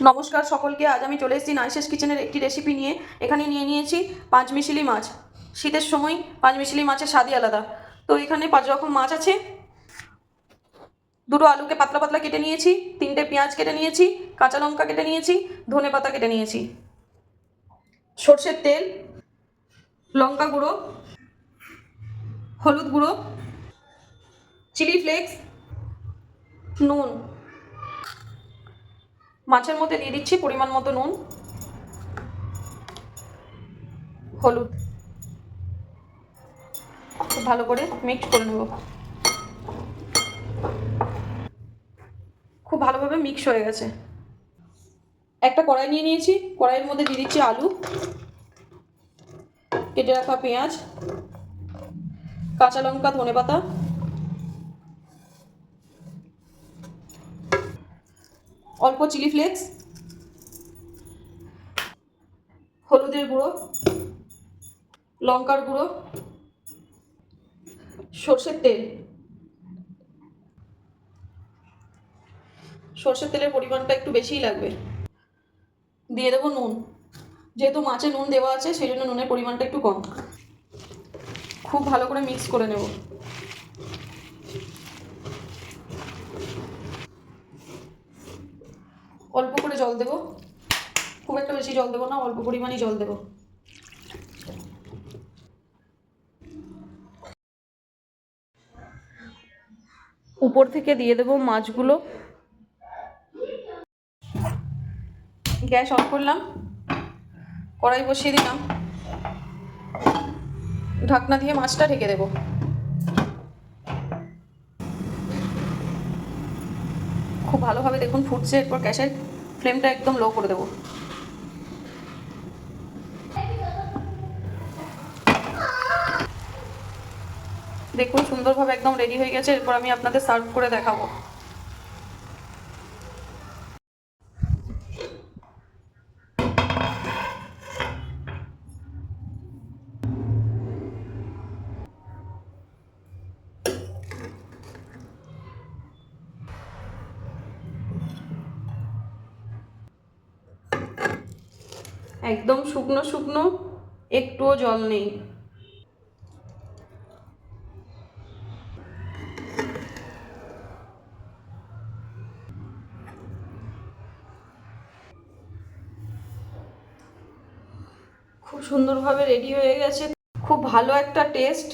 নমস্কার সকলকে। আজ আমি চলে এসেছি নাইসেস কিচেনের একটি রেসিপি নিয়ে। এখানে নিয়ে নিয়েছি পাঁচমিশালি মাছ। শীতের সময় পাঁচমিশালি মাছের স্বাদই আলাদা। তো এখানে 5 রকম মাছ আছে। দুটো আলুকে পাতলা পাতলা কেটে নিয়েছি, 3টে পেঁয়াজ কেটে নিয়েছি, কাঁচা লঙ্কা কেটে নিয়েছি, ধনেপাতা কেটে নিয়েছি, সর্ষের তেল, লঙ্কা গুঁড়ো, হলুদ গুঁড়ো, চিলি ফ্লেক্স, নুন। মাছের মধ্যে দিয়ে দিচ্ছি পরিমাণ মতো নুন, হলুদ। খুব ভালো করে মিক্স করে নেব। খুব ভালোভাবে মিক্স হয়ে গেছে। একটা কড়াই নিয়ে নিয়েছি, কড়াইয়ের মধ্যে দিয়ে দিচ্ছি আলু, কেটে রাখা পেঁয়াজ, কাঁচা লঙ্কা, ধনেপাতা, অল্প চিলি ফ্লেক্স, হলুদের গুঁড়ো, লঙ্কার গুঁড়ো, সর্ষের তেল। সর্ষের তেলের পরিমাণটা একটু বেশিই লাগবে। দিয়ে দেবো নুন। যেহেতু মাছে নুন দেওয়া আছে সেই জন্য নুনের পরিমাণটা একটু কম। খুব ভালো করে মিক্স করে নেব। অল্প করে জল দেব, খুব একটা বেশি জল দেবো না, অল্প পরিমাণই জল দেব। উপর থেকে দিয়ে দেবো মাছগুলো। গ্যাস অন করলাম, কড়াই বসিয়ে দিলাম, ঢাকনা দিয়ে মাছটা ঢেকে দেব। খুব ভালোভাবে দেখুন ফুটছে। এরপর গ্যাসের ফ্লেমটা একদম লো করে দেবো। দেখুন সুন্দরভাবে একদম রেডি হয়ে গেছে। এরপর আমি আপনাদের সার্ভ করে দেখাবো। একদম শুকনো শুকনো, একটুও জল নেই। খুব সুন্দরভাবে রেডি হয়ে গেছে। খুব ভালো একটা টেস্ট,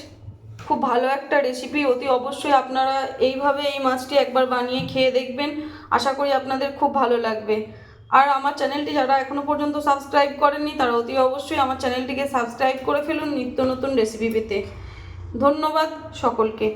খুব ভালো একটা রেসিপি। অতি অবশ্যই আপনারা এইভাবে এই মাছটি একবার বানিয়ে খেয়ে দেখবেন। আশা করি আপনাদের খুব ভালো লাগবে। আর আমার চ্যানেলটি যারা এখনও পর্যন্ত সাবস্ক্রাইব করেননি তারা অতি অবশ্যই আমার চ্যানেলটিকে সাবস্ক্রাইব করে ফেলুন নিত্য নতুন রেসিপি পেতে। ধন্যবাদ সকলকে।